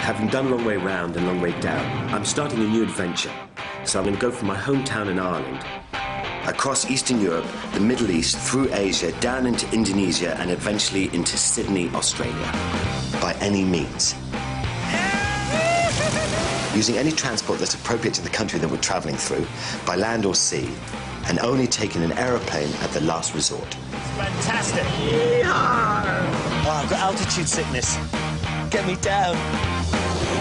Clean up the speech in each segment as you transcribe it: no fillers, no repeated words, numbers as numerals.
Having done Long Way Round and Long Way Down, I'm starting a new adventure. So I'm going to go from my hometown in Ireland, across Eastern Europe, the Middle East, through Asia, down into Indonesia, and eventually into Sydney, Australia, by any means. Using any transport that's appropriate to the country that we're travelling through, by land or sea, and only taking an aeroplane at the last resort. It's fantastic. Oh, I've got altitude sickness. Get me down.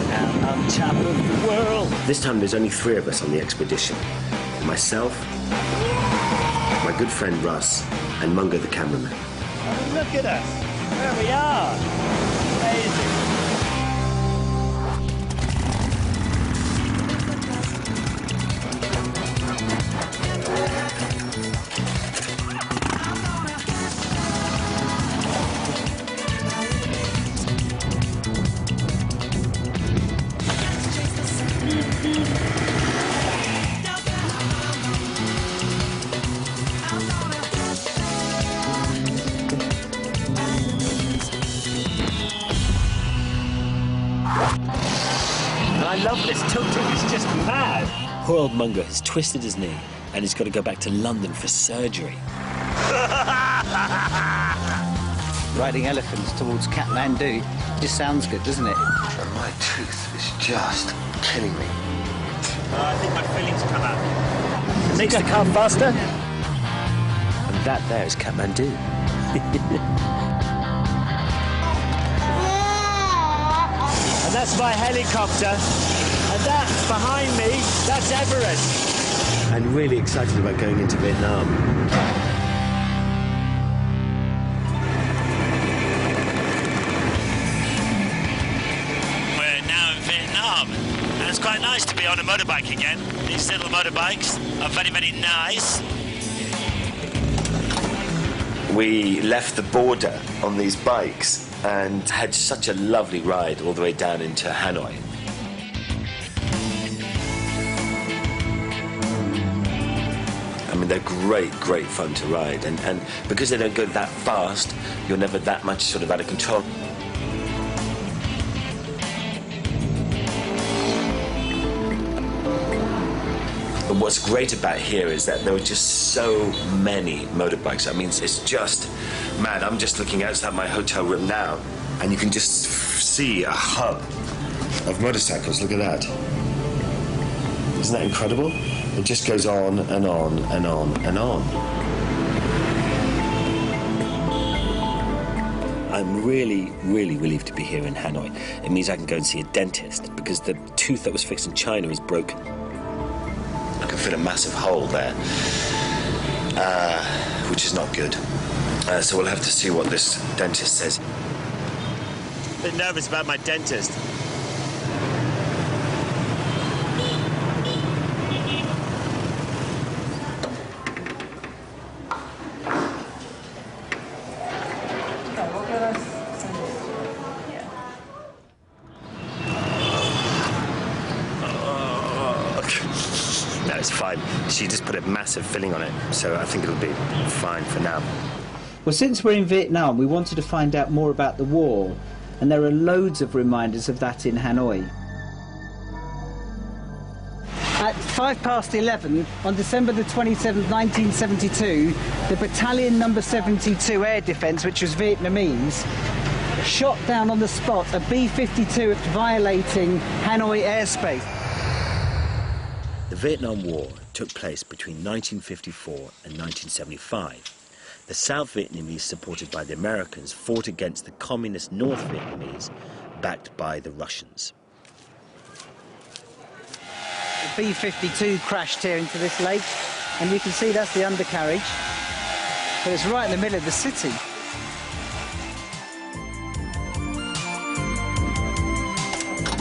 Now I'm top of the world. This time there's only 3 of us on the expedition. Myself, my good friend Russ, and Mungo the cameraman. Oh, look at us. There we are. Amazing. I love this tuk-tuk, it's just mad. Poor old Mungo has twisted his knee and he's got to go back to London for surgery. Riding elephants towards Kathmandu just sounds good, doesn't it? And my tooth is just killing me. I think my fillings come out. Makes the car faster. And that there is Kathmandu. And that's my helicopter. And that, behind me, that's Everest. I'm really excited about going into Vietnam. We're now in Vietnam. And it's quite nice to be on a motorbike again. These little motorbikes are very, very nice. We left the border on these bikes and had such a lovely ride all the way down into Hanoi. I mean, they're great, great fun to ride, and because they don't go that fast, you're never that much sort of out of control. But what's great about here is that there are just so many motorbikes. I mean, it's just mad. I'm just looking outside my hotel room now, and you can just see a hub of motorcycles. Look at that. Isn't that incredible? It just goes on and on and on and on. I'm really, really relieved to be here in Hanoi. It means I can go and see a dentist because the tooth that was fixed in China is broken. I can fit a massive hole there, which is not good. So we'll have to see what this dentist says. A bit nervous about my dentist. No, it's fine. She just put a massive filling on it, so I think it'll be fine for now. Well, since we're in Vietnam, we wanted to find out more about the war, and there are loads of reminders of that in Hanoi. At 11:05 on December the 27th, 1972, the Battalion Number 72 Air Defence, which was Vietnamese, shot down on the spot a B-52 violating Hanoi airspace. The Vietnam War took place between 1954 and 1975. The South Vietnamese, supported by the Americans, fought against the communist North Vietnamese, backed by the Russians. The B-52 crashed here into this lake, and you can see that's the undercarriage, but it's right in the middle of the city.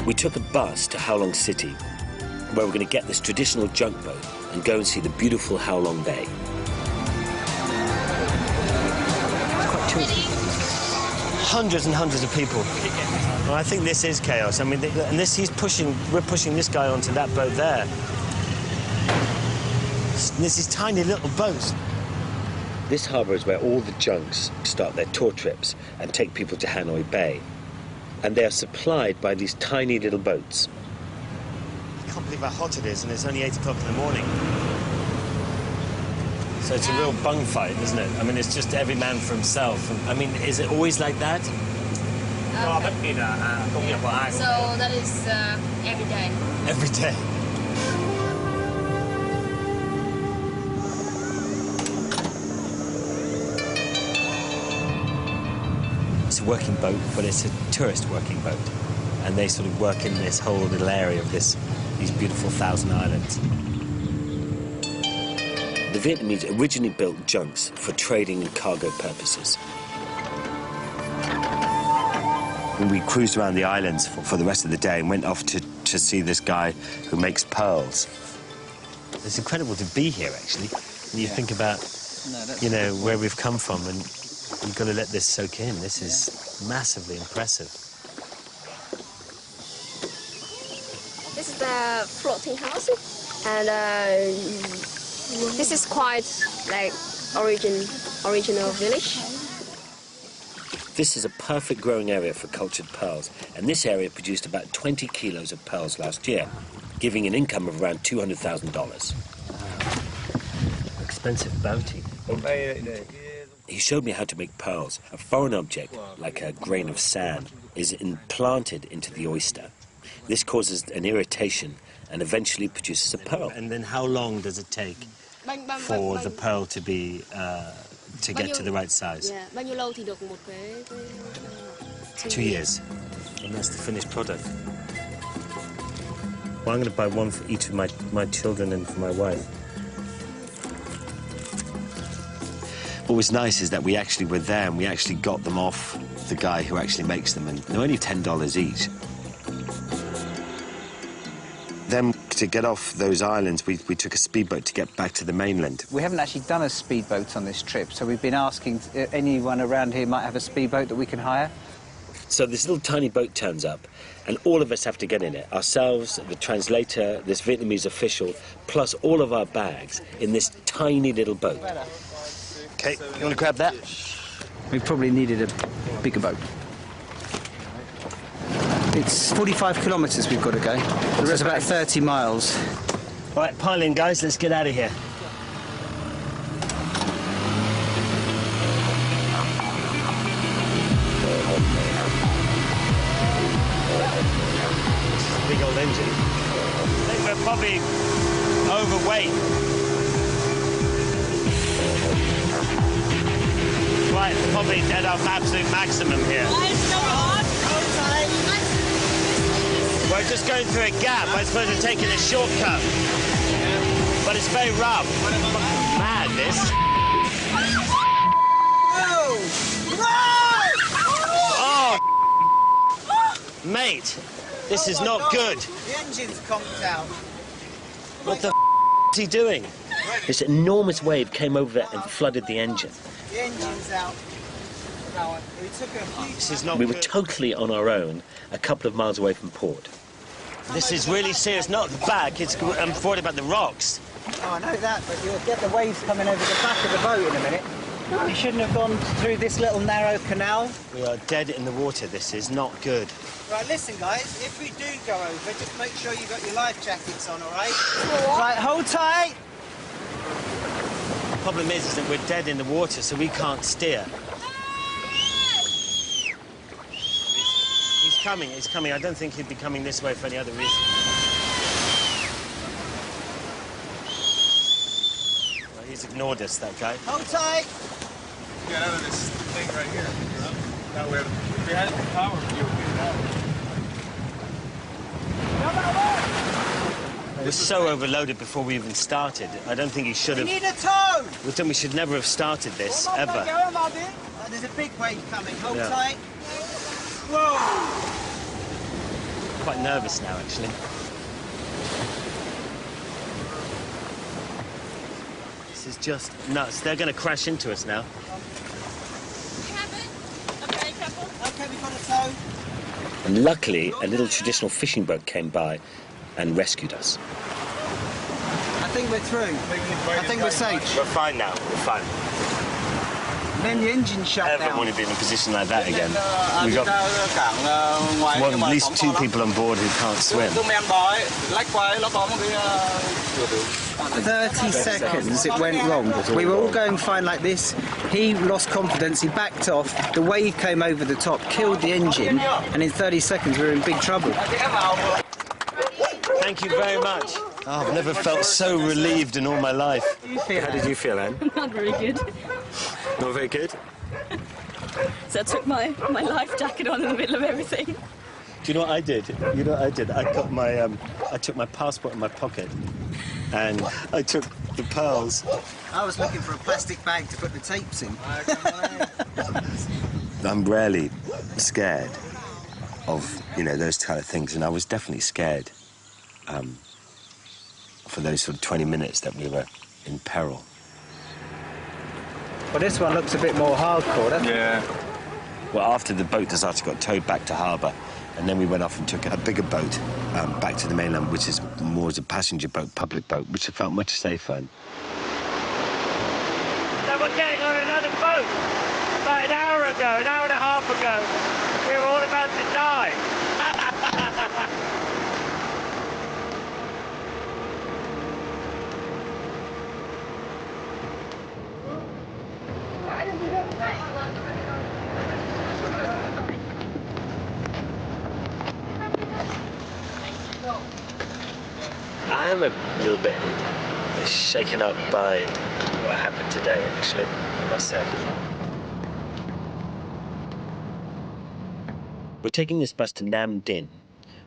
We took a bus to How Long City, where we're going to get this traditional junk boat and go and see the beautiful How Long Bay. Hundreds and hundreds of people. Well, I think this is chaos. I mean, and this we're pushing this guy onto that boat there. This is tiny little boats. This harbour is where all the junks start their tour trips and take people to Hanoi Bay. and they are supplied by these tiny little boats. I can't believe how hot it is, and it's only 8 o'clock in the morning. So it's a real bung fight, isn't it? I mean, it's just every man for himself. And, I mean, is it always like that? So that is every day. Every day. It's a working boat, but it's a tourist working boat. And they sort of work in this whole little area of these beautiful 1,000 islands. The Vietnamese originally built junks for trading and cargo purposes. And we cruised around the islands for the rest of the day and went off to see this guy who makes pearls. It's incredible to be here, actually. When you think about, you know, where we've come from, and you've got to let this soak in. This is massively impressive. This is the floating house, and this is quite like original village. This is a perfect growing area for cultured pearls, and this area produced about 20 kilos of pearls last year, giving an income of around $200,000. Expensive bounty. He showed me how to make pearls. A foreign object, like a grain of sand, is implanted into the oyster. This causes an irritation and eventually produces a pearl. And then how long does it take for the pearl to be to get to the right size? 2 years. And that's the finished product. Well, I'm going to buy one for each of my children and for my wife. What was nice is that we actually were there and we actually got them off the guy who actually makes them, and they're only $10 each. Then to get off those islands, we took a speedboat to get back to the mainland. We haven't actually done a speedboat on this trip, so we've been asking if anyone around here might have a speedboat that we can hire. So this little tiny boat turns up, and all of us have to get in it. Ourselves, the translator, this Vietnamese official, plus all of our bags in this tiny little boat. Okay, you want to grab that? We probably needed a bigger boat. It's 45 kilometres we've got to go. It's about 30 miles. All right, pile in, guys. Let's get out of here. Big old engine. I think we're probably overweight. Right, probably at our absolute maximum here. We're just going through a gap. I suppose we're taking a shortcut. But it's very rough. Mad, this. Oh, mate, this is not good. The engine's conked out. What the is he doing? This enormous wave came over and flooded the engine. The engine's out. We took a huge... This is not We were good. totally on our own, a couple of miles away from port. This is really serious. Not the back. I'm worried about the rocks. Oh, I know that, but you'll get the waves coming over the back of the boat in a minute. We shouldn't have gone through this little narrow canal. We are dead in the water. This is not good. Right, listen, guys, if we do go over, just make sure you've got your life jackets on, all right? Right, hold tight. The problem is that we're dead in the water, so we can't steer. He's coming, he's coming. I don't think he'd be coming this way for any other reason. Well, he's ignored us, that guy. Hold tight. Get out of this thing right here. Now if we had the power, we would get out. We're so overloaded before we even started. I don't think he should We have. need a tow. We should never have started this, ever. There's a big wave coming. Hold Yeah. tight. Whoa. Quite nervous now, actually. This is just nuts. They're going to crash into us now. Okay, we've got a tow. And luckily, a little traditional fishing boat came by and rescued us. I think we're through. I think we're safe. We're fine now. We're fine. Then the engine shut ever down. want to be in a position like that again. We got at least 2 people on board who can't swim. 30 seconds it went wrong. We were all going fine like this. He lost confidence, he backed off, the wave came over the top, killed the engine, and in 30 seconds we were in big trouble. Thank you very much. Oh, I've never felt so relieved in all my life. How did you feel, Anne? Not very good. Not very good? So I took my life jacket on in the middle of everything. Do you know what I did? You know what I did? I got my, I took my passport in my pocket, and I took the pearls. I was looking for a plastic bag to put the tapes in. I'm rarely scared of, you know, those kind of things, and I was definitely scared for those sort of 20 minutes that we were in peril. Well, this one looks a bit more hardcore, doesn't it? Yeah. Well, after the boat disaster got towed back to harbour, and then we went off and took a bigger boat back to the mainland, which is more as a passenger boat, public boat, which felt much safer. So we're getting on another boat. About an hour ago, an hour and a half ago, we were all about to die. I am a little bit shaken up by what happened today, actually, I must say. We're taking this bus to Nam Dinh,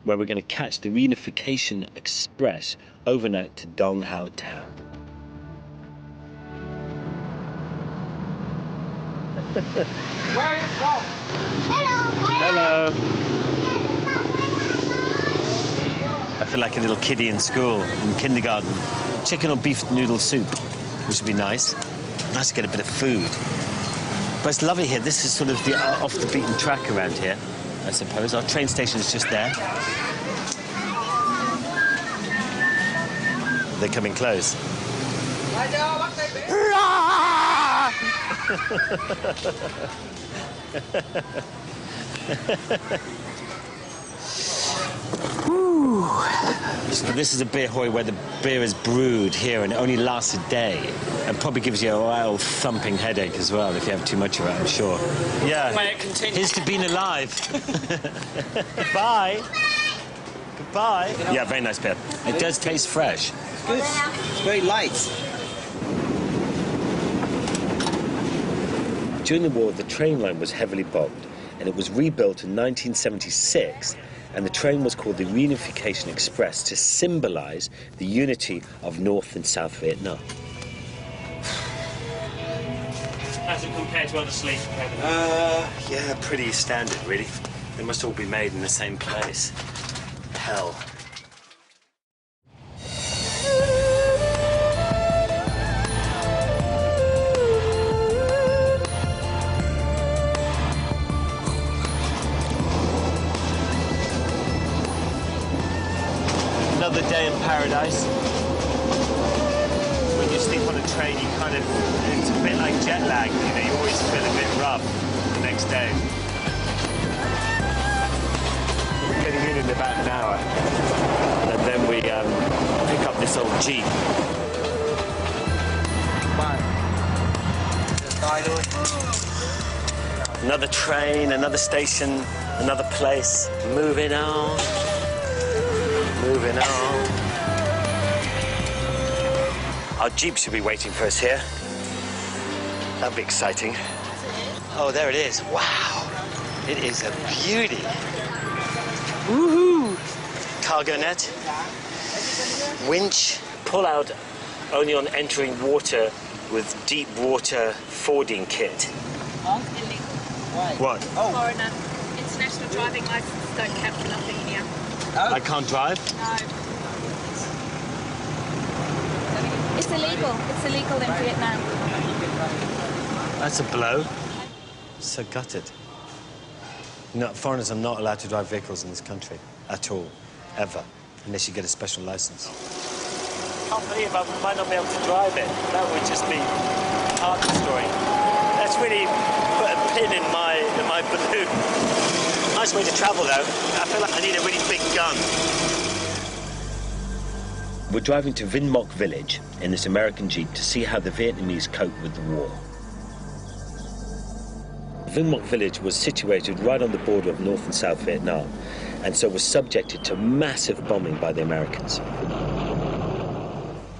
where we're going to catch the Reunification Express overnight to Dong Hao Town. Hello. I feel like a little kiddie in school, in kindergarten. Chicken or beef noodle soup, which would be nice. Nice to get a bit of food. But it's lovely here. This is sort of the off the beaten track around here, I suppose. Our train station is just there. They're coming close. So this is a beer hoy where the beer is brewed here and it only lasts a day and probably gives you a wild thumping headache as well if you have too much of it, I'm sure. Yeah. Here's to being alive. Goodbye. Goodbye. Yeah, very nice beer. It does taste fresh. It's good. It's very light. During the war, the train line was heavily bombed, and it was rebuilt in 1976, and the train was called the Reunification Express to symbolize the unity of North and South Vietnam. As it compared to other sleep cabins? Yeah, pretty standard, really. They must all be made in the same place. Hell. Another day in paradise. When you sleep on a train, you kind of, it's a bit like jet lag, you know, you always feel a bit rough the next day. We're getting in about an hour. And then we pick up this old Jeep. Another train, another station, another place. Moving on. Moving on. Our Jeep should be waiting for us here. That'll be exciting. Oh, there it is. Wow. It is a beauty. Woohoo! Cargo net. Winch. Pull out only on entering water with deep water fording kit. What? Foreigner. International driving license don't count for nothing here. I can't drive? No. It's illegal. It's illegal in Vietnam. That's a blow. So gutted. No, foreigners are not allowed to drive vehicles in this country at all, ever, unless you get a special license. Can't believe I might not be able to drive it. That would just be part of the story. Let's That's really put a pin in my balloon. Nice way to travel, though. I feel like I need a really big gun. We're driving to Vinh Moc village in this American Jeep to see how the Vietnamese cope with the war. Vinh Moc village was situated right on the border of North and South Vietnam, and so was subjected to massive bombing by the Americans.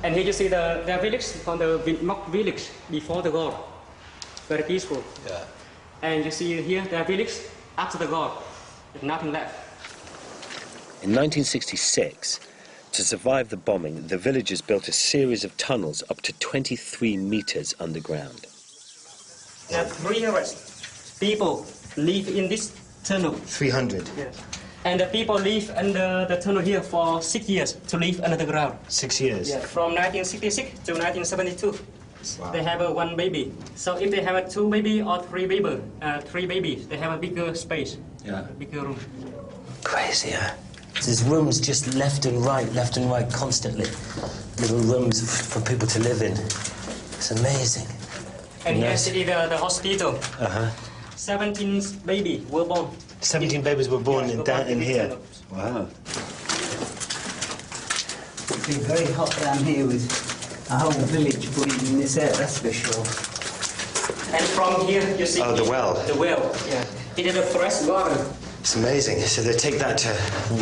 And here you see their village from the Vinh Moc village before the war. Very peaceful. Yeah. And you see here their village after the war. There's nothing left. In 1966, to survive the bombing, the villagers built a series of tunnels up to 23 meters underground. There are 300 people live in this tunnel. 300? Yes. And the people live under the tunnel here for 6 years to live under the ground. 6 years? Yeah, from 1966 to 1972. Wow. They have one baby. So if they have two baby or three babies, they have a bigger space. Yeah. Bigger room. Crazy, huh? There's rooms just left and right constantly. Little rooms for people to live in. It's amazing. And Nice. here is the hospital. 17 babies were born. 17 babies were born down in here. tunnel. Wow. It's been very hot down here with a whole village breathing this air, that's for sure. And from here you see Oh, the well. The well, yeah. It is a fresh water. It's amazing. So they take that to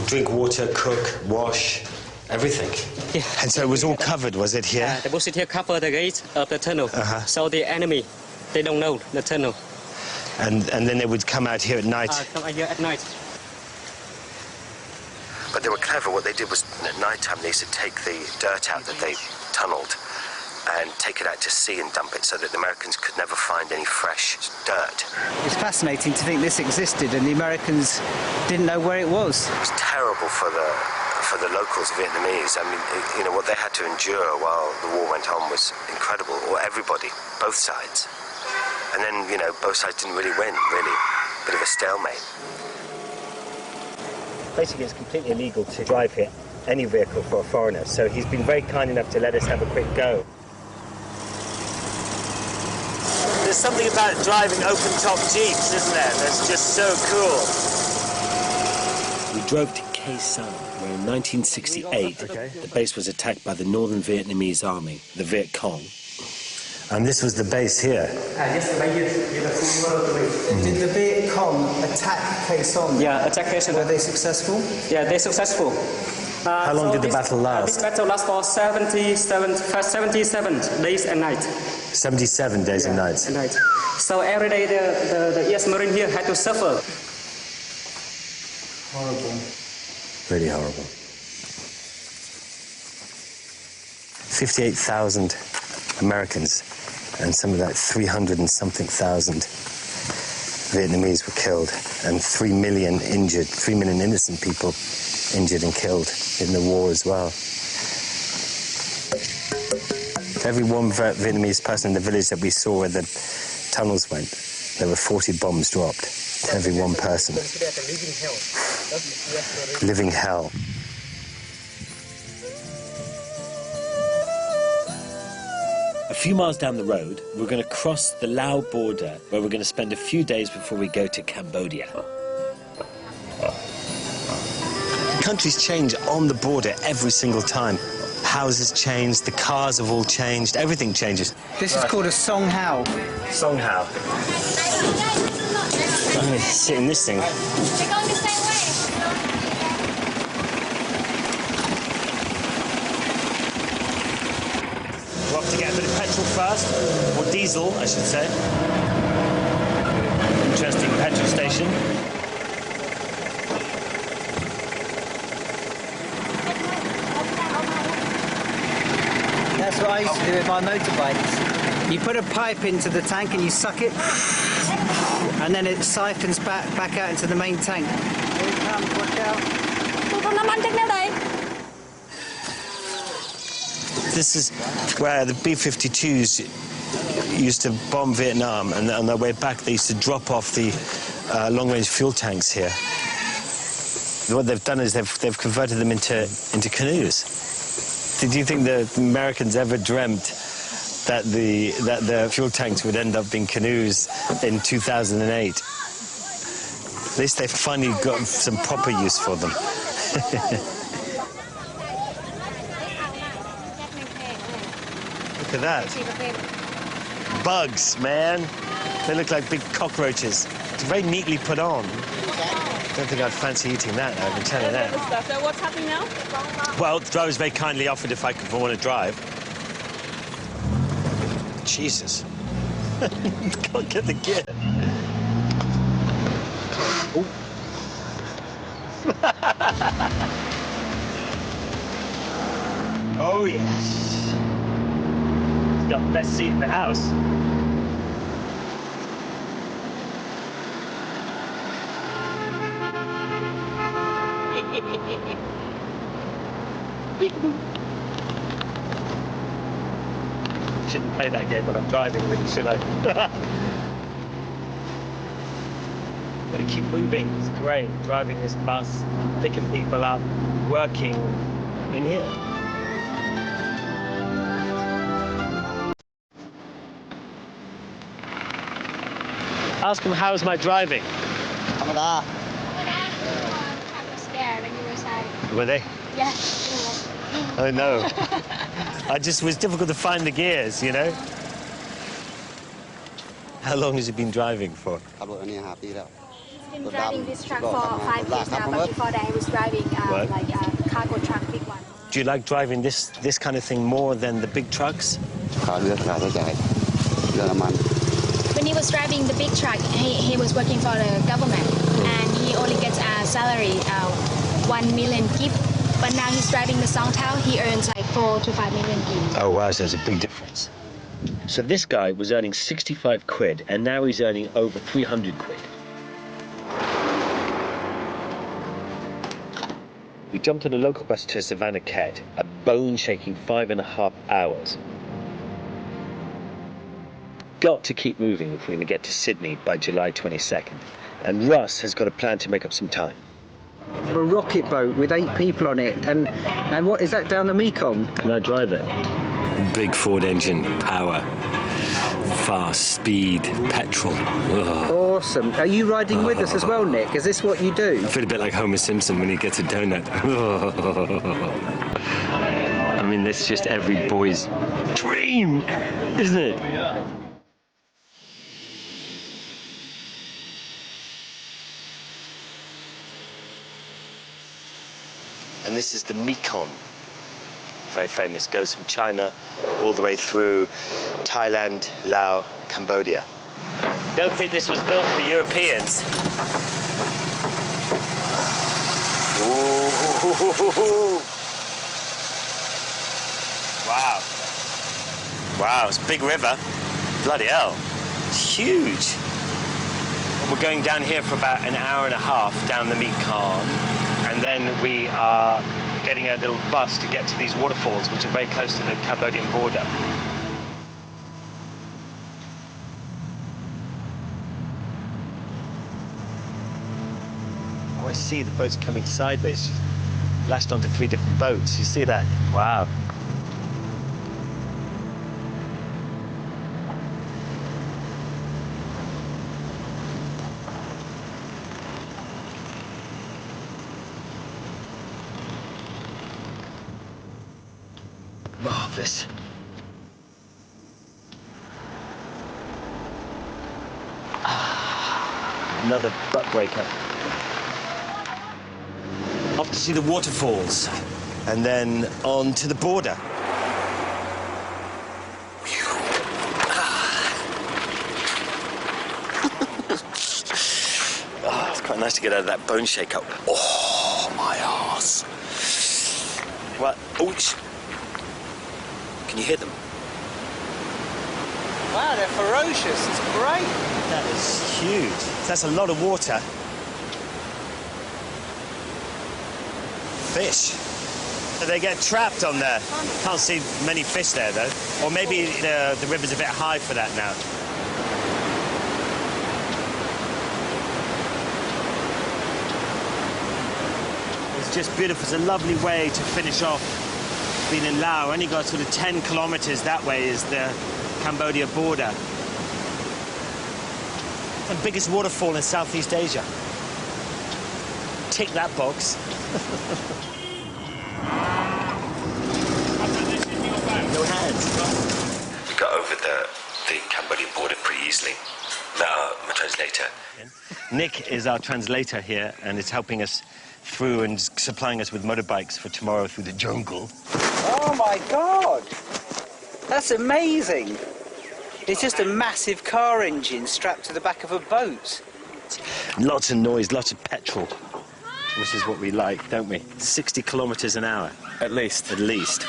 drink water, cook, wash, everything. Yeah. And so it was all covered, was it here? The bullshit here cover the gate of the tunnel. So the enemy, they don't know the tunnel. And then they would come out here at night. Come out here at night. But they were clever. What they did was, at night time, they used to take the dirt out that they tunneled and take it out to sea and dump it so that the Americans could never find any fresh dirt. It's fascinating to think this existed and the Americans didn't know where it was. It was terrible for the locals Vietnamese. I mean, you know, what they had to endure while the war went on was incredible. Or everybody, both sides. And then, you know, both sides didn't really win, really. Bit of a stalemate. Basically, it's completely illegal to drive here, any vehicle for a foreigner, so he's been very kind enough to let us have a quick go. There's something about driving open-top Jeeps, isn't there? That's just so cool. We drove to Khe Sanh, where in 1968 the base was attacked by the Northern Vietnamese Army, the Viet Cong. And this was the base here. Did the Viet Cong attack Khe Sanh? Yeah, attack Khe Sanh. Were they successful? Yeah, they're successful. How long did the battle last? This battle lasts for 77 days and nights. 77 days and nights. So every day the US Marine here had to suffer. Horrible. Really horrible. 58,000 Americans and something like 300 and something thousand Vietnamese were killed and 3 million injured, 3 million innocent people injured and killed in the war as well. Every one Vietnamese person in the village that we saw where the tunnels went, there were 40 bombs dropped. Every one person. Living hell. A few miles down the road, we're going to cross the Lao border, where we're going to spend a few days before we go to Cambodia. Countries change on the border every single time. Houses change, the cars have all changed, everything changes. This is called a Song Hao. Song Hao. I'm going to sit in this thing. They're going the same way. We'll have to get a bit of petrol first, or diesel, I should say. Interesting petrol station. That's what I used to do with my motorbikes. You put a pipe into the tank and you suck it, and then it siphons back out into the main tank. Here it comes, watch out. This is where the B-52s used to bomb Vietnam, and on their way back they used to drop off the long-range fuel tanks here. What they've done is they've converted them into canoes. Did you think the Americans ever dreamt that the fuel tanks would end up being canoes in 2008. At least they've finally got some proper use for them. Look at that. Bugs, man. They look like big cockroaches. It's very neatly put on. I don't think I'd fancy eating that, I can tell you that. So what's happening now? Well, the driver's very kindly offered if I want to drive. Jesus. Can't get the gear. Oh. Oh, yes. He's got the best seat in the house. Shouldn't play that game when I'm driving, really, should I? Gotta keep moving. It's great driving this bus, picking people up, working in here. Ask him how's my driving. I was scared when you were saying. Were they? Yeah. Oh no. It was difficult to find the gears, you know? How long has he been driving for? He's been driving this truck for 5 years now, but before that he was driving like a cargo truck, big one. Do you like driving this kind of thing more than the big trucks? When he was driving the big truck, he was working for the government, and he only gets a salary 1 million kip. But now he's driving the Songtao, he earns like 4 to 5 million kip. Oh wow, so there's a big difference. So this guy was earning 65 quid, and now he's earning over 300 quid. We jumped on a local bus to Savannah Ket, a bone-shaking 5.5 hours. Got to keep moving if we're going to get to Sydney by July 22nd. And Russ has got a plan to make up some time. A rocket boat with 8 people on it, and what is that down the Mekong? Can I drive it? Big Ford engine, power, fast, speed, petrol. Ugh. Awesome. Are you riding with us as well, Nick? Is this what you do? I feel a bit like Homer Simpson when he gets a donut. I mean, that's just every boy's dream, isn't it? Yeah. And this is the Mekong. Very famous, goes from China all the way through Thailand, Laos, Cambodia. Don't think this was built for Europeans. Ooh. Wow. Wow, it's a big river. Bloody hell. It's huge. We're going down here for about an hour and a half down the Mekong, and then we are getting a little bus to get to these waterfalls, which are very close to the Cambodian border. Oh, I see the boats coming sideways, lashed onto 3 different boats. You see that? Wow. Marvellous. Another butt breaker. Off to see the waterfalls, and then on to the border. Oh, it's quite nice to get out of that bone shake-up. Oh, my arse. What? Ouch. Can you hear them? Wow, they're ferocious. It's great. That is huge. That's a lot of water. Fish. So they get trapped on there. Can't see many fish there, though. Or maybe the river's a bit high for that now. It's just beautiful. It's a lovely way to finish off being in Laos. Only got sort of 10 kilometers that way is the Cambodia border. The biggest waterfall in Southeast Asia. Tick that box. No hands. We got over the Cambodian border pretty easily. My translator. Nick is our translator here and is helping us through and supplying us with motorbikes for tomorrow through the jungle. Oh my God! That's amazing! It's just a massive car engine strapped to the back of a boat. Lots of noise, lots of petrol, which is what we like, don't we? 60 kilometers an hour. At least. At least.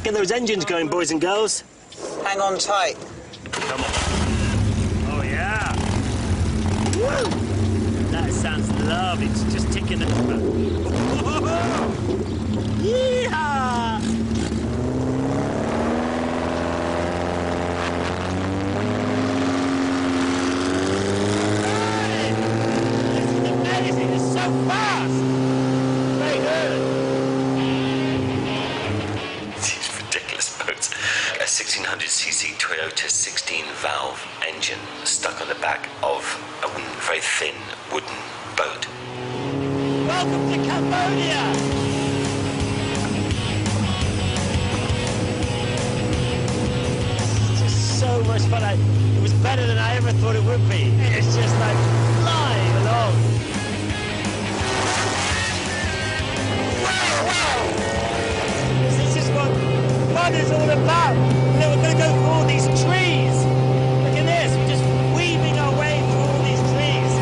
Get those engines going, boys and girls. Hang on tight. Come on. Oh, yeah. Woo! That sounds lovely. It's just ticking it. Yeehaw! Amazing, it's so fast! Very good. These ridiculous boats. A 1600cc Toyota 16-valve engine stuck on the back of a very thin wooden boat. Welcome to Cambodia! It's just so much fun. It was better than I ever thought it would be. It's just like flying along. This is what fun is all about. And then we're going to go through all these trees. Look at this. We're just weaving our way through all these trees.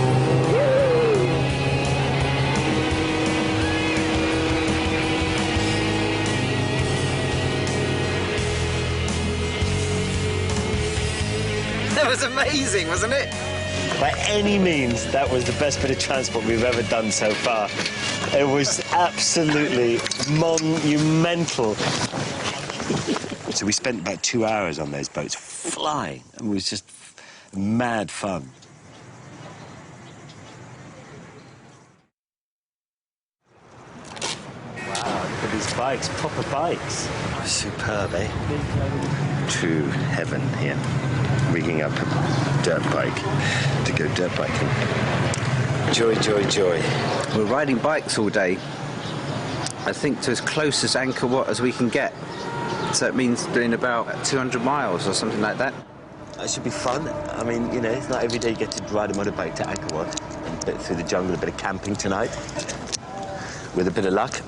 That was amazing, wasn't it? By any means, that was the best bit of transport we've ever done so far. It was absolutely monumental. So we spent about 2 hours on those boats flying. It was just mad fun. Wow, look at these bikes, proper bikes. Superb, eh? True heaven here. Rigging up a dirt bike to go dirt biking. Joy, joy, joy. We're riding bikes all day. I think to as close as Angkor Wat as we can get. So it means doing about 200 miles or something like that. That should be fun. I mean, you know, it's not every day you get to ride a motorbike to Angkor Wat and a bit through the jungle, a bit of camping tonight. With a bit of luck.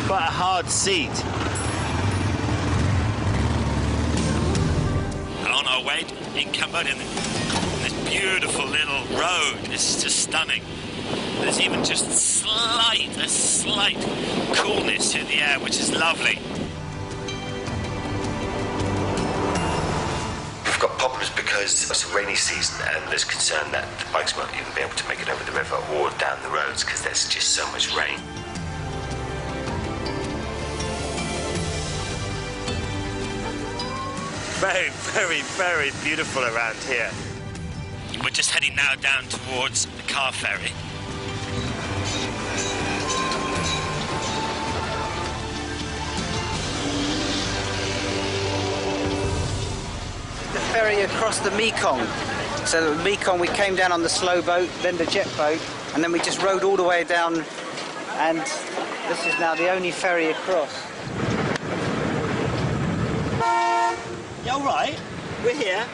Quite a hard seat. On our way in Cambodia, this beautiful little road. It's just stunning. There's even just a slight coolness to the air, which is lovely. We've got problems because it's a rainy season and there's concern that the bikes won't even be able to make it over the river or down the roads because there's just so much rain. Very, very, very beautiful around here. We're just heading now down towards the car ferry. The ferry across the Mekong. So the Mekong, we came down on the slow boat, then the jet boat, and then we just rode all the way down, and this is now the only ferry across. You all right? We're here.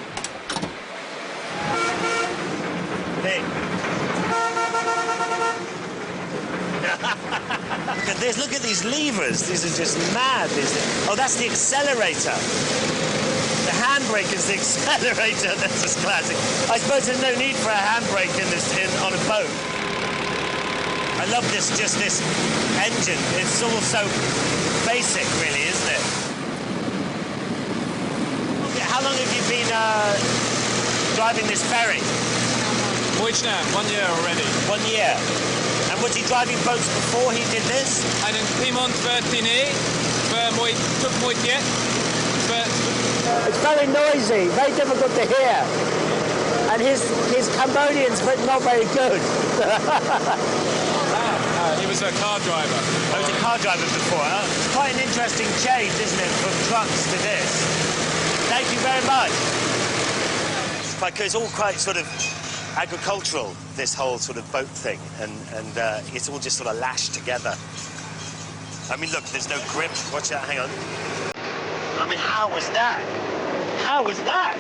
Hey. Look at this, look at these levers. These are just mad. Oh, that's the accelerator. The handbrake is the accelerator. That's just classic. I suppose there's no need for a handbrake on a boat. I love this engine. It's all so basic, really, isn't it? How long have you been driving this ferry? Which now? 1 year already. 1 year. And was he driving boats before he did this? En een iemand vertine, mooi It's very noisy, very difficult to hear. And his Cambodian's but not very good. He was a car driver. I was a car driver before. It's quite an interesting change, isn't it, from trucks to this? Thank you very much. Because it's all quite sort of agricultural, this whole sort of boat thing, and it's all just sort of lashed together. I mean, look, there's no grip. Watch out, hang on. I mean, how was that? How was that?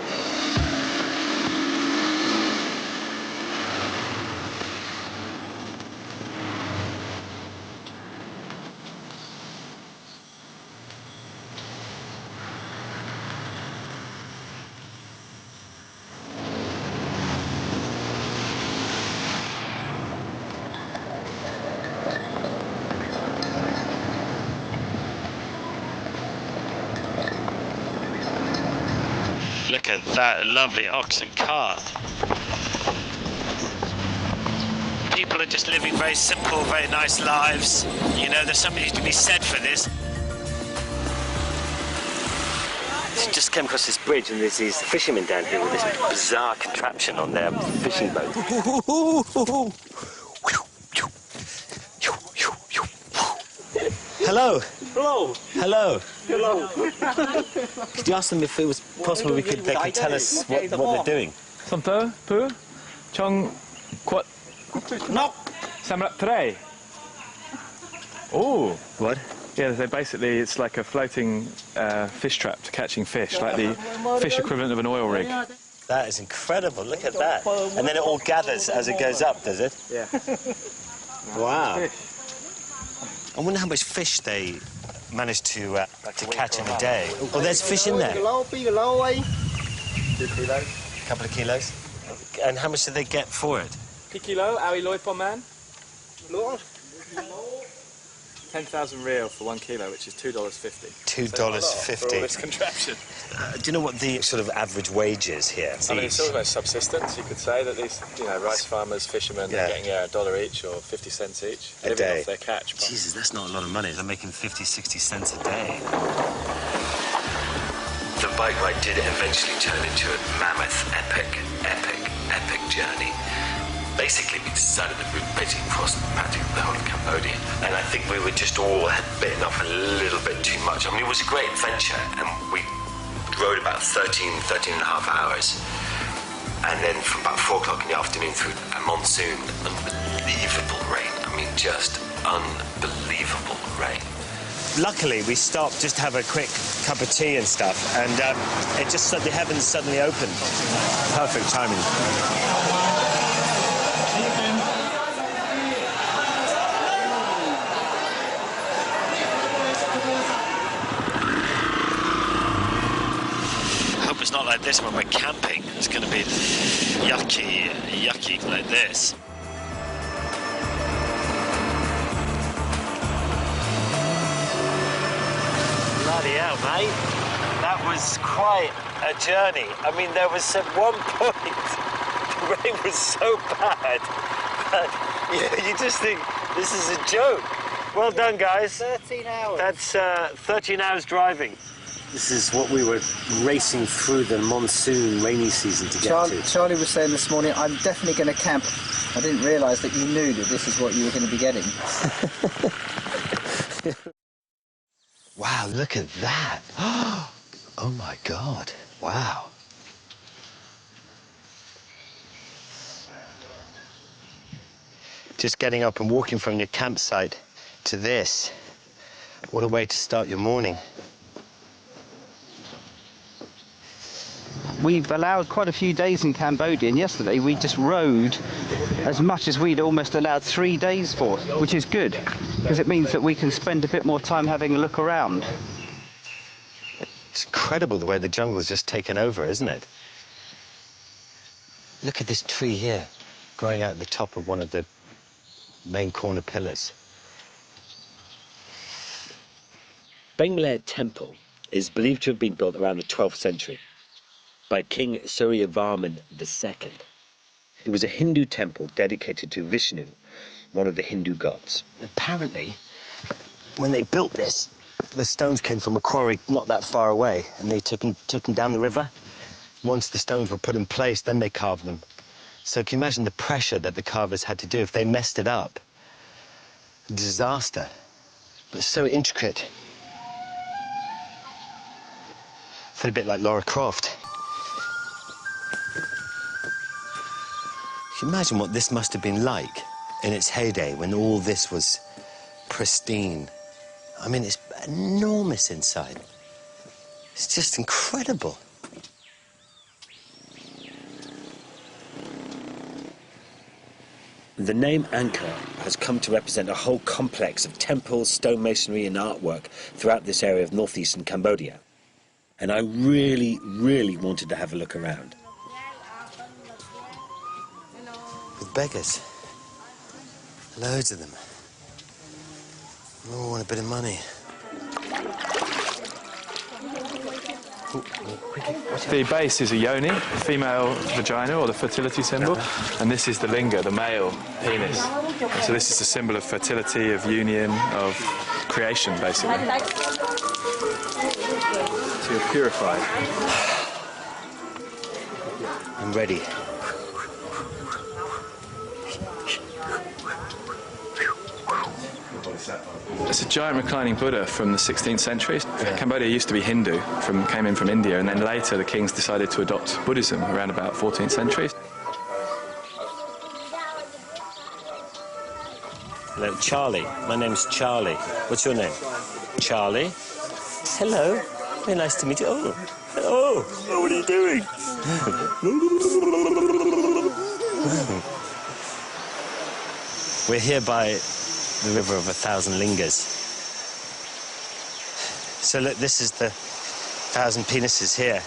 Look at that lovely oxen cart. People are just living very simple, very nice lives. You know, there's something to be said for this. Just came across this bridge and there's these fishermen down here with this bizarre contraption on their fishing boat. Hello. Hello. Hello. Hello. Could you ask them if it was possible they could tell us what they're doing? Som pu chong quat knock samrat tray. Oh. What? Yeah, it's like a floating fish trap to catching fish, like the fish equivalent of an oil rig. That is incredible. Look at that. And then it all gathers as it goes up, does it? Yeah. Wow. I wonder how much fish they manage to catch in a day. Oh, there's fish in there. 2 kilos. A couple of kilos. And how much do they get for it? 2 kilo, awi loy per man. 10,000 real for 1 kilo, which is $2.50. $2.50. This contraption. Do you know what the sort of average wage is here? I mean, it's almost subsistence. You could say that these, rice farmers, fishermen, are getting $1 each or 50 cents each, living off their catch. Jesus, that's not a lot of money. They're making 50, 60 cents a day. The bike ride did eventually turn into a mammoth, epic journey. Basically, we decided that we would basically cross practically the whole of Cambodia. And I think we were just all had bitten off a little bit too much. I mean, it was a great adventure, and we rode about 13 and a half hours. And then from about 4 o'clock in the afternoon through a monsoon, unbelievable rain. I mean, just unbelievable rain. Luckily, we stopped just to have a quick cup of tea and stuff, and the heavens suddenly opened. Perfect timing. It's not like this when we're camping. It's going to be yucky like this. Bloody hell, mate. That was quite a journey. I mean, there was at one point, the rain was so bad that you just think, this is a joke. Well done, guys. 13 hours. That's 13 hours driving. This is what we were racing through the monsoon rainy season to get to. Charlie was saying this morning, I'm definitely going to camp. I didn't realise that you knew that this is what you were going to be getting. Wow, look at that. Oh my God, wow. Just getting up and walking from your campsite to this. What a way to start your morning. We've allowed quite a few days in Cambodia, and yesterday we just rode as much as we'd almost allowed 3 days for, which is good, because it means that we can spend a bit more time having a look around. It's incredible the way the jungle has just taken over, isn't it? Look at this tree here, growing out at the top of one of the main corner pillars. Bengler Temple is believed to have been built around the 12th century by King Charley Boorman II. It was a Hindu temple dedicated to Vishnu, one of the Hindu gods. Apparently, when they built this, the stones came from a quarry not that far away, and they took them down the river. once the stones were put in place, then they carved them. So can you imagine the pressure that the carvers had to do if they messed it up? Disaster. But it's so intricate. I feel a bit like Laura Croft. Can you imagine what this must have been like in its heyday when all this was pristine? I mean, it's enormous inside. It's just incredible. The name Angkor has come to represent a whole complex of temples, stone masonry and artwork throughout this area of northeastern Cambodia. And I really, really wanted to have a look around. With beggars. Loads of them. They all want a bit of money. The base is a yoni, female vagina, or the fertility symbol, and this is the linga, the male penis. And so this is a symbol of fertility, of union, of creation, basically. So you're purified. I'm ready. It's a giant reclining Buddha from the 16th century. Cambodia used to be Hindu, came in from India, and then later the kings decided to adopt Buddhism around about 14th century. Hello, Charlie. My name's Charlie. What's your name? Charlie. Hello. Very nice to meet you. Oh, what are you doing? We're here by the river of 1,000 lingas. So look, this is the 1,000 penises here.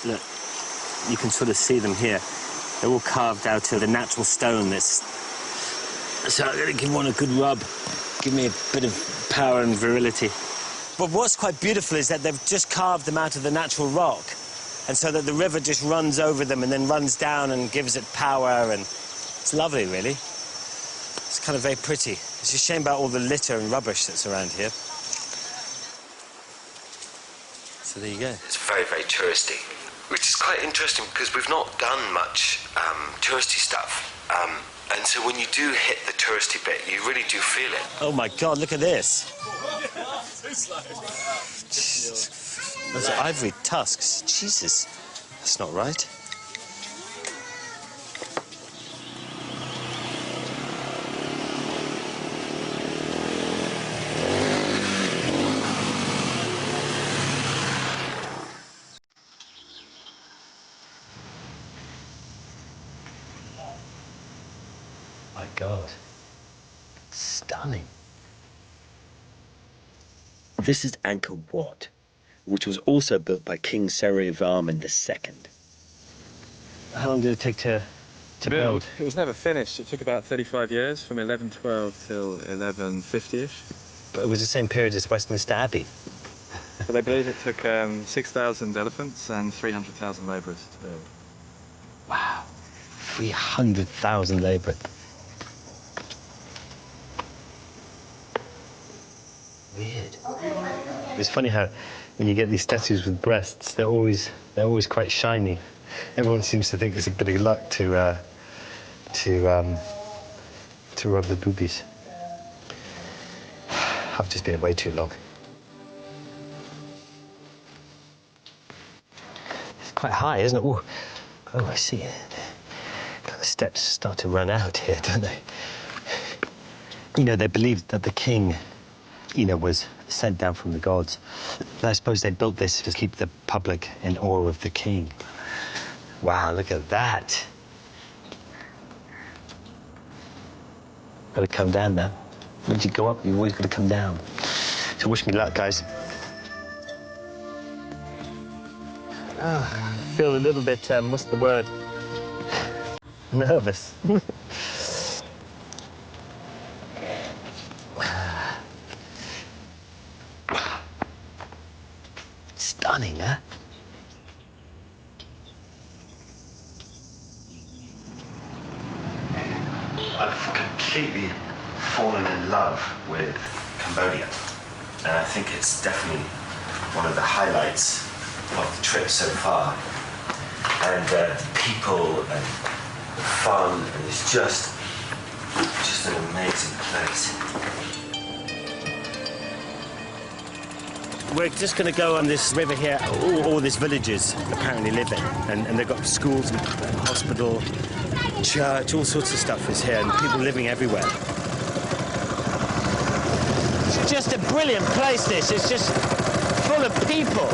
Look, you can sort of see them here. They're all carved out of the natural stone. So I'm going to give one a good rub. Give me a bit of power and virility. But what's quite beautiful is that they've just carved them out of the natural rock, and so that the river just runs over them and then runs down and gives it power, and it's lovely, really. It's kind of very pretty. It's a shame about all the litter and rubbish that's around here. So there you go. It's very, very touristy, which is quite interesting because we've not done much touristy stuff. And so when you do hit the touristy bit, you really do feel it. Oh my God, look at this. Those are ivory tusks. Jesus, that's not right. My God, stunning. This is Angkor Wat, which was also built by King Charley Boorman II. How long did it take to build? It was never finished. It took about 35 years, from 1112 till 1150-ish. But it was the same period as Westminster Abbey. But they believe it took 6,000 elephants and 300,000 labourers to build. Wow, 300,000 labourers. Weird. It's funny how when you get these statues with breasts, they're always quite shiny. Everyone seems to think it's a bit of luck to rub the boobies. I've just been way too long. It's quite high, isn't it? Ooh. Oh, I see. The steps start to run out here, don't they? You know, they believed that the king, was sent down from the gods. And I suppose they built this to keep the public in awe of the king. Wow, look at that. Got to come down now. Once you go up, you've always got to come down. So wish me luck, guys. I feel a little bit, what's the word? Nervous. Stunning, huh? I've completely fallen in love with Cambodia, and I think it's definitely one of the highlights of the trip so far. And people and fun, and it's just an amazing place. We're just going to go on this river here. All these villages apparently live in, and they've got schools, and hospital, church, all sorts of stuff is here, and people living everywhere. It's just a brilliant place, this. It's just full of people.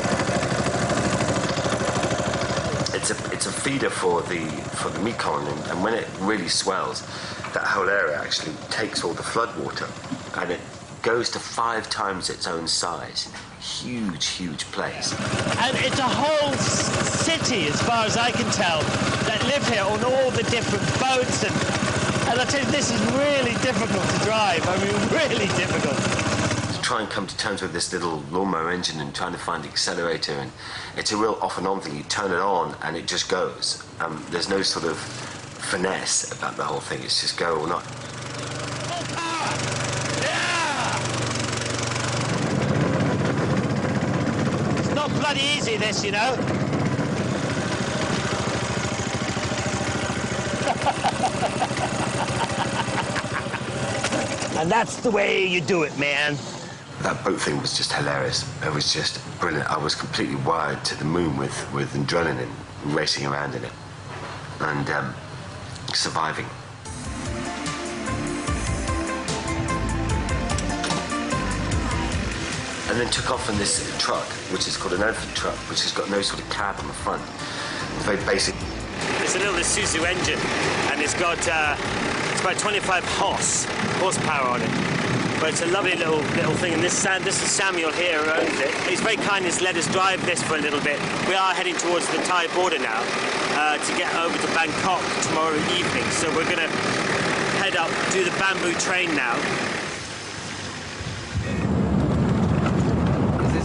It's a feeder for the Mekong, and when it really swells, that whole area actually takes all the flood water, and it goes to 5 times its own size. Huge place. And it's a whole city, as far as I can tell, that live here on all the different boats, and I tell you, this is really difficult to drive. I mean, really difficult. To try and come to terms with this little lawnmower engine and trying to find the accelerator, and it's a real off and on thing. You turn it on and it just goes. There's no sort of finesse about the whole thing. It's just go or not. Bloody easy, this, you know. And that's the way you do it, man. That boat thing was just hilarious. It was just brilliant. I was completely wired to the moon with adrenaline, racing around in it, and surviving. And then took off in this truck, which is called an elephant truck, which has got no sort of cab on the front. It's very basic. It's a little Isuzu engine, and it's got it's about 25 horsepower on it. But it's a lovely little thing. And this is Samuel here who owns it. He's very kind. He's let us drive this for a little bit. We are heading towards the Thai border now to get over to Bangkok tomorrow evening. So we're going to head up, do the bamboo train now.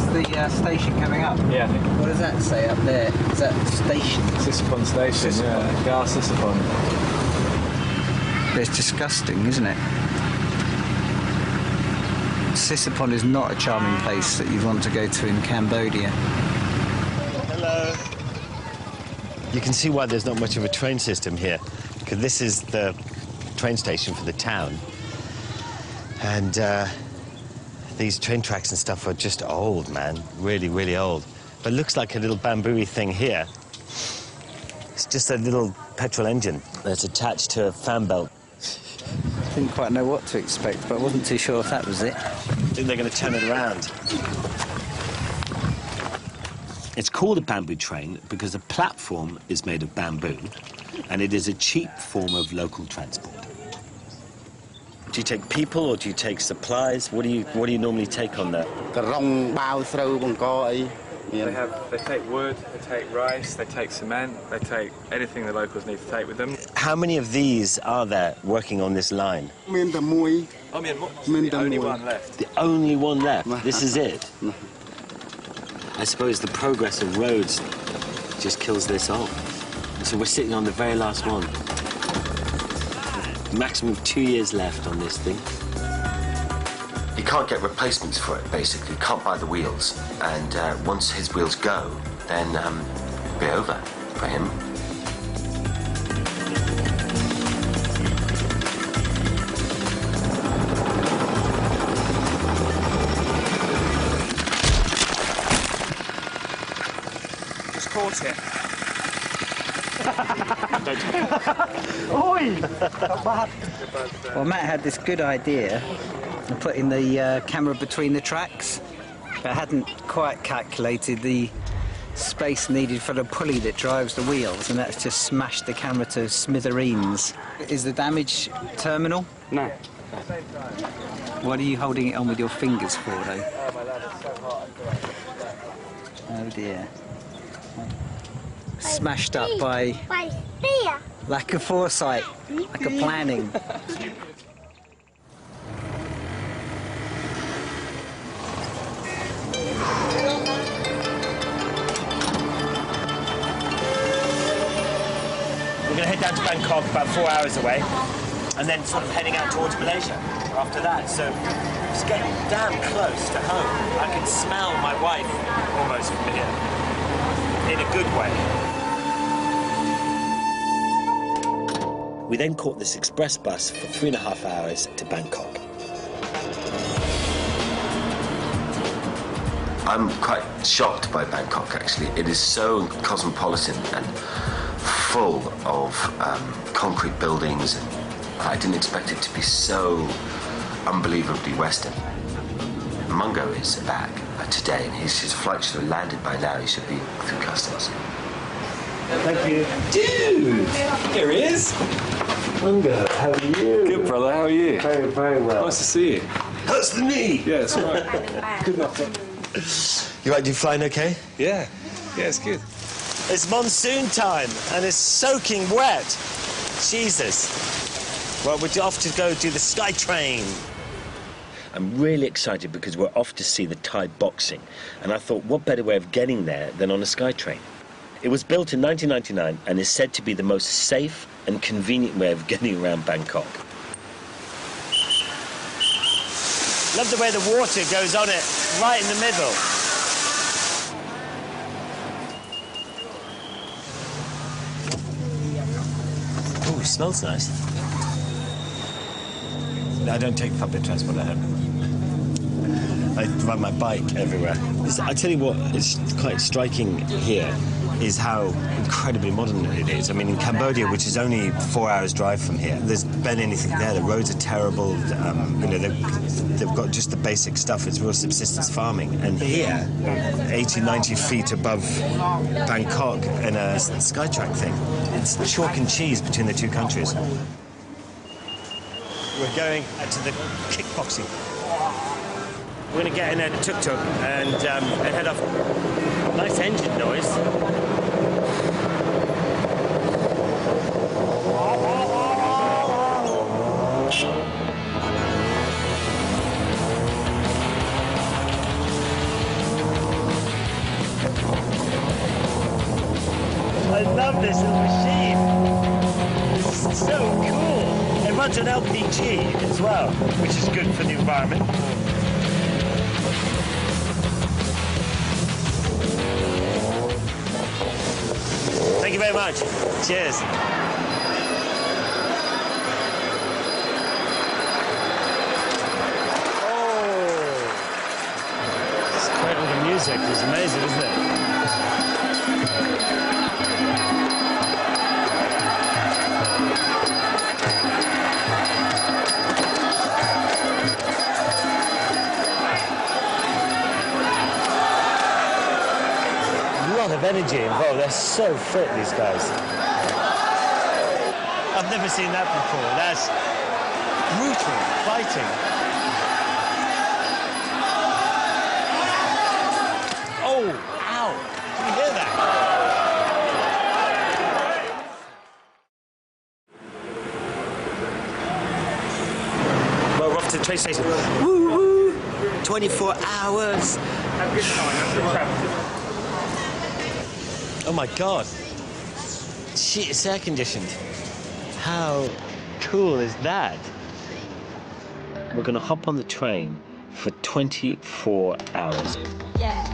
The station coming up? Yeah. What does that say up there? Is that station? Sisipon Station, yeah. Gar Sisipon. It's disgusting, isn't it? Sisipon is not a charming place that you'd want to go to in Cambodia. Hello. You can see why there's not much of a train system here, because this is the train station for the town. And these train tracks and stuff are just old, man. Really old. But it looks like a little bamboo-y thing here. It's just a little petrol engine that's attached to a fan belt. Didn't quite know what to expect, but I wasn't too sure if that was it. I think they're going to turn it around. It's called a bamboo train because the platform is made of bamboo, and it is a cheap form of local transport. Do you take people or do you take supplies? What do you normally take on that? They take wood, they take rice, they take cement, they take anything the locals need to take with them. How many of these are there working on this line? The only one left. The only one left. This is it. I suppose the progress of roads just kills this off. So we're sitting on the very last one. Maximum 2 years left on this thing. You can't get replacements for it, basically. You can't buy the wheels. And once his wheels go, then it'll be over for him. Just caught it. Well, Matt had this good idea of putting the camera between the tracks, but hadn't quite calculated the space needed for the pulley that drives the wheels, and that's just smashed the camera to smithereens. Is the damage terminal? No. What are you holding it on with your fingers for, though? Oh dear. Smashed up by lack of foresight, lack of planning. We're going to head down to Bangkok, about 4 hours away, and then sort of heading out towards Malaysia after that. So it's getting damn close to home. I can smell my wife almost from here. in a good way. We then caught this express bus for 3.5 hours to Bangkok. I'm quite shocked by Bangkok, actually. It is so cosmopolitan and full of concrete buildings. And I didn't expect it to be so unbelievably Western. Mungo is back today, and his flight should have landed by now. He should be through customs. Thank you. Dude! Here he is! Mungo, how are you? Good, brother, how are you? Very, very well. Nice to see you. Hurts the knee! Yeah, it's all right. Good enough. You right, you flying okay? Yeah, it's good. It's monsoon time and it's soaking wet. Jesus. Well, we're off to go do the Sky Train. I'm really excited because we're off to see the Thai boxing, and I thought, what better way of getting there than on a Sky Train? It was built in 1999 and is said to be the most safe and convenient way of getting around Bangkok. Love the way the water goes on it, right in the middle. Oh, it smells nice. No, I don't take public transport at home. I ride my bike everywhere. I tell you what, it's quite striking here is how incredibly modern it is. I mean, in Cambodia, which is only 4 hours drive from here, there's barely anything there. The roads are terrible. You know, they've got just the basic stuff. It's real subsistence farming. And here, 80, 90 feet above Bangkok in a Skytrack thing, it's chalk and cheese between the two countries. We're going to the kickboxing. We're going to get in a tuk-tuk and head off. Nice engine noise. I love this little machine. It's so cool. It runs on LPG as well, which is good for the environment. Thank you very much. Cheers. It's quite all the music. It's amazing, isn't it? Of energy involved. They're so fit, these guys. I've never seen that before. That's brutal fighting. Oh, ow! Can you hear that? Well, we're off to the train station. Woo! 24 hours. Oh my God. Shit, it's air conditioned. How cool is that? We're gonna hop on the train for 24 hours. Yes.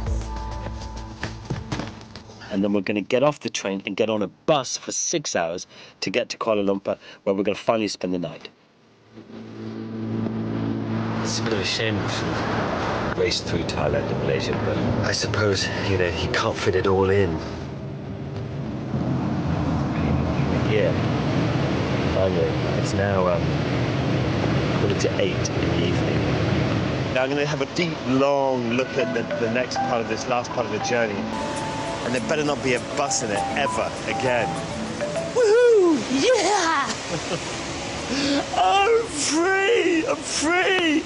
And then we're gonna get off the train and get on a bus for 6 hours to get to Kuala Lumpur, where we're gonna finally spend the night. It's a bit of a shame to race through Thailand and Malaysia, but I suppose, you know, you can't fit it all in. Here, finally, it's now 8:45 in the evening. Now I'm going to have a deep, long look at the next part of this last part of the journey, and there better not be a bus in it ever again. Woohoo! Yeah! I'm free! I'm free!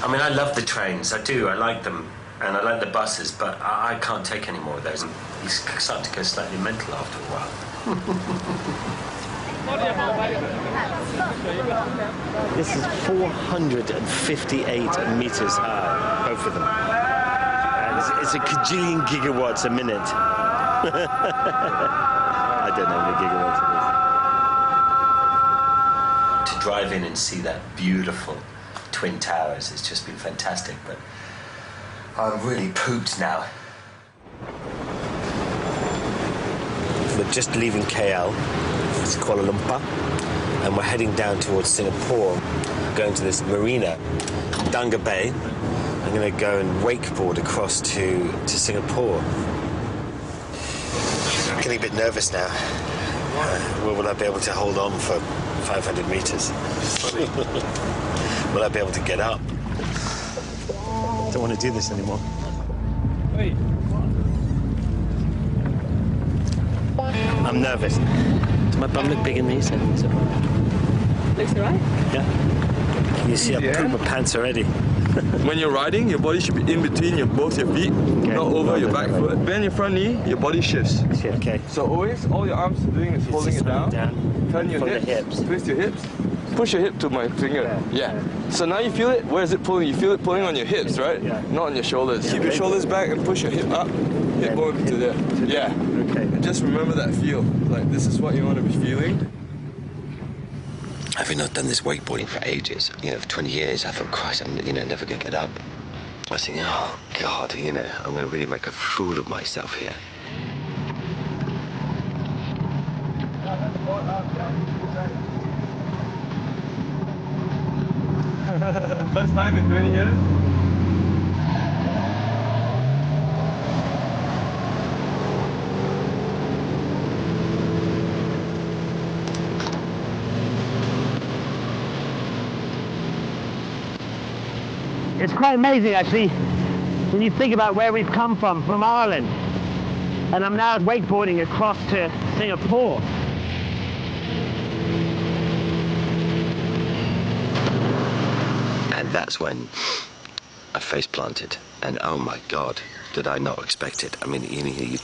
I mean, I love the trains. I do. I like them. And I like the buses, but I can't take any more of those. He's starting to go slightly mental after a while. This is 458 meters high, both of them. And it's a kajillion gigawatts a minute. I don't know how many gigawatts it is. To drive in and see that beautiful Twin Towers has just been fantastic, but I'm really pooped now. just leaving KL, it's Kuala Lumpur, and we're heading down towards Singapore, going to this marina, Danga Bay. I'm going to go and wakeboard across to Singapore. I'm getting a bit nervous now. Will I be able to hold on for 500 meters? Will I be able to get up? Don't want to do this anymore. Wait. I'm nervous. Does my bum look big in these? Looks alright. Yeah. Can you see I pooped my pants already? When you're riding, your body should be in between both your feet, not over your back foot. Bend your front knee, your body shifts. Okay. So always, all your arms are doing is holding it down. Turn your hips, twist your hips. Push your hip to my finger. Yeah. So now you feel it. Where is it pulling? You feel it pulling on your hips, right? Yeah. Not on your shoulders. Keep your shoulders back and push your hip up. Hip bone to there. Yeah. Okay. And just remember that feel. Like this is what you want to be feeling. Having not done this wakeboarding for ages, for 20 years, I thought, Christ, I'm, never going to get up. I was thinking, oh, God, I'm going to really make a fool of myself here. First time in 20 years? It's quite amazing, actually, when you think about where we've come from Ireland. And I'm now wakeboarding across to Singapore. And that's when I face planted. And oh my God, did I not expect it. I mean, you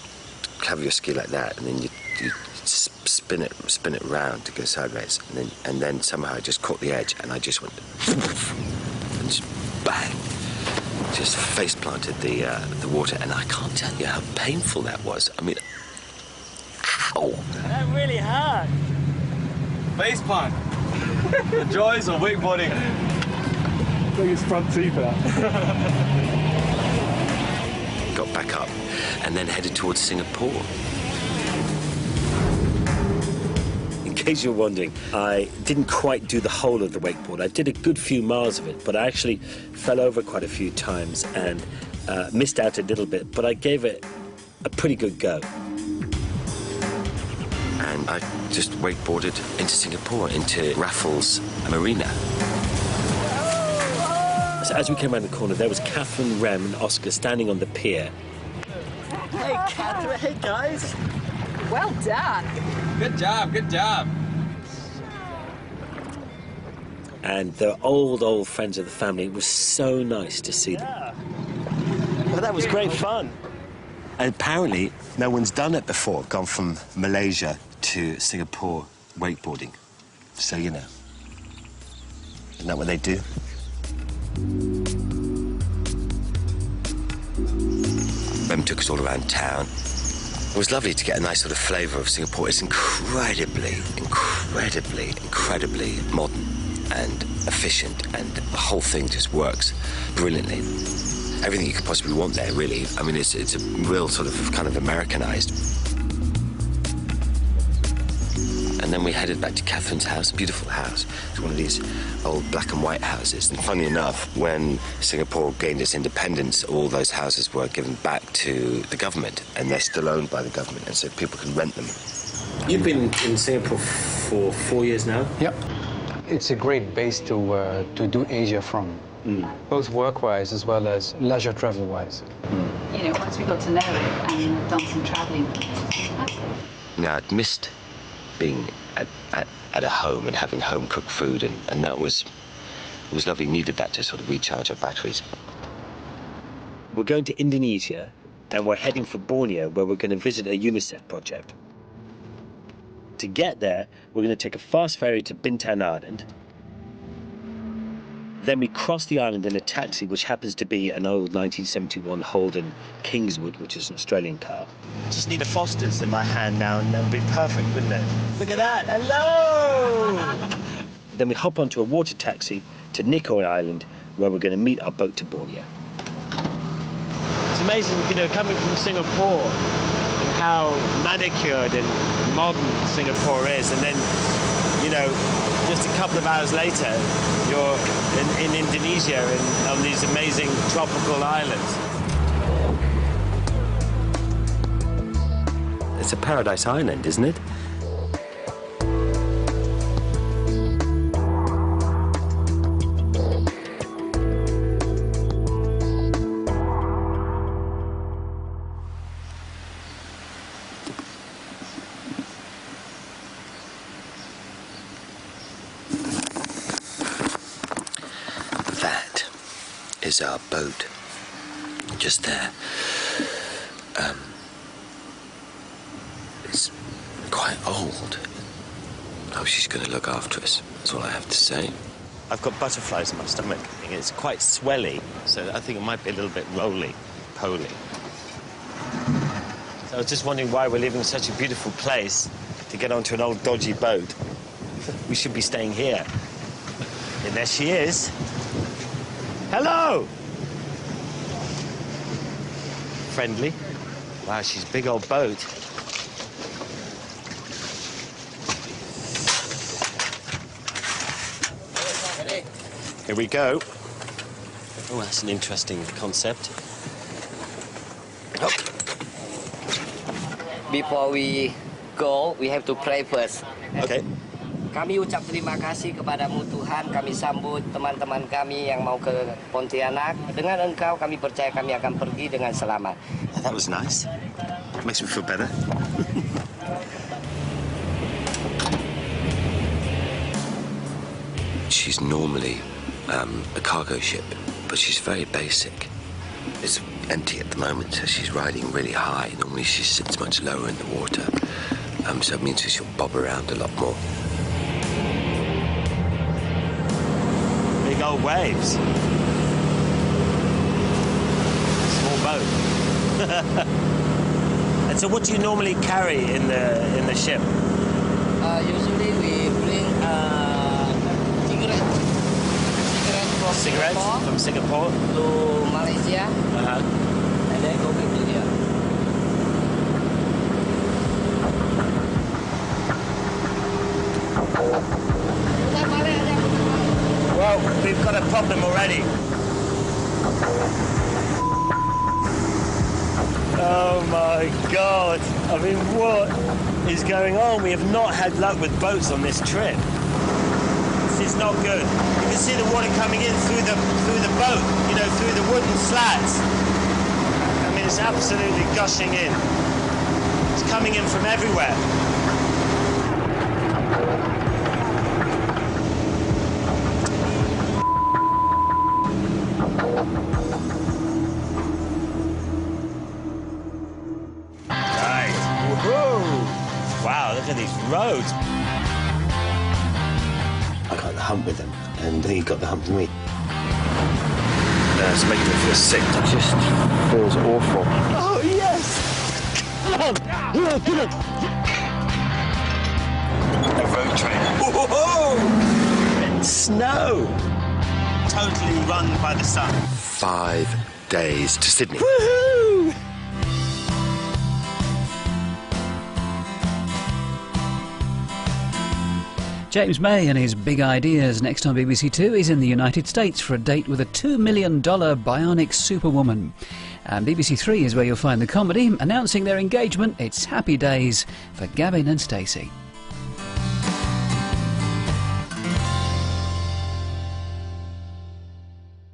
have your ski like that, and then you spin it round to go sideways. And then somehow I just caught the edge, and I just went, and just bang. Just face planted the water, and I can't tell you how painful that was. I mean, ow! That really hurt. Face plant. The joys of wakeboarding. Look at his front teeth out. Got back up, and then headed towards Singapore. In case you're wondering, I didn't quite do the whole of the wakeboard. I did a good few miles of it, but I actually fell over quite a few times and missed out a little bit, but I gave it a pretty good go. And I just wakeboarded into Singapore, into Raffles Marina. So as we came around the corner, there was Catherine, Rem and Oscar standing on the pier. Hey, Catherine. Hey, guys. Well done. Good job, good job. And they're old friends of the family. It was so nice to see them. Well, that was great fun. And apparently, no one's done it before, gone from Malaysia to Singapore wakeboarding. So, isn't that what they do? Rem took us all around town. It was lovely to get a nice sort of flavour of Singapore. It's incredibly modern and efficient, and the whole thing just works brilliantly. Everything you could possibly want there, really. I mean, it's a real sort of kind of Americanized. And then we headed back to Catherine's house, beautiful house. It's one of these old black and white houses. And funny enough, when Singapore gained its independence, all those houses were given back to the government, and they're still owned by the government, and so people can rent them. You've been in Singapore for 4 years now? Yep. It's a great base to do Asia from, both work-wise as well as leisure travel-wise. Once we got to know it and done some travelling. Now, I'd missed being at a home and having home-cooked food, and that was lovely. Needed that to sort of recharge our batteries. We're going to Indonesia, and we're heading for Borneo, where we're going to visit a UNICEF project. To get there, we're going to take a fast ferry to Bintan Island. Then we cross the island in a taxi, which happens to be an old 1971 Holden Kingswood, which is an Australian car. Just need a Foster's in my hand now, and that would be perfect, wouldn't it? Look at that. Hello! Then we hop onto a water taxi to Nicoll Island, where we're going to meet our boat to Borneo. It's amazing, coming from Singapore, how manicured and modern Singapore is, and then, you know, just a couple of hours later, you're in Indonesia and on these amazing tropical islands. It's a paradise island, isn't it? That is our boat, just there. It's quite old. Oh, she's going to look after us. That's all I have to say. I've got butterflies in my stomach. It's quite swelly, so I think it might be a little bit roly-poly. So I was just wondering why we're leaving such a beautiful place to get onto an old dodgy boat. We should be staying here. And there she is. Hello! Friendly. Wow, she's a big old boat. Here we go. Oh, that's an interesting concept. Oh. Before we go, we have to pray first. Okay. Kami ucap terima kasih kepadamu Tuhan, kami sambut teman-teman kami yang mau ke Pontianak. Dengan Engkau kami percaya kami akan pergi dengan selamat. That was nice. Makes me feel better. She's normally a cargo ship, but she's very basic. It's empty at the moment, so she's riding really high. Normally she sits much lower in the water, so it means she'll bob around a lot more. Big old waves. Small boat. And so what do you normally carry in the ship? Usually we bring cigarettes from Singapore to Malaysia, and then go back to here. Well, we've got a problem already. Oh my God! I mean, what is going on? We have not had luck with boats on this trip. This is not good. You can see the water coming in through the boat, you know, through the wooden slats. I mean, it's absolutely gushing in. It's coming in from everywhere. Right. Woohoo! Wow, look at these roads. I got the hump with him, and he got the hump with me. It's making me feel sick. It just feels awful. Oh, yes! Come on! Get it! A road train. Whoa! Snow! Totally run by the sun. 5 days to Sydney. Woohoo! James May and his big ideas. Next on BBC Two, he's in the United States for a date with a $2 million bionic superwoman. And BBC Three is where you'll find the comedy. Announcing their engagement, it's happy days for Gavin and Stacey.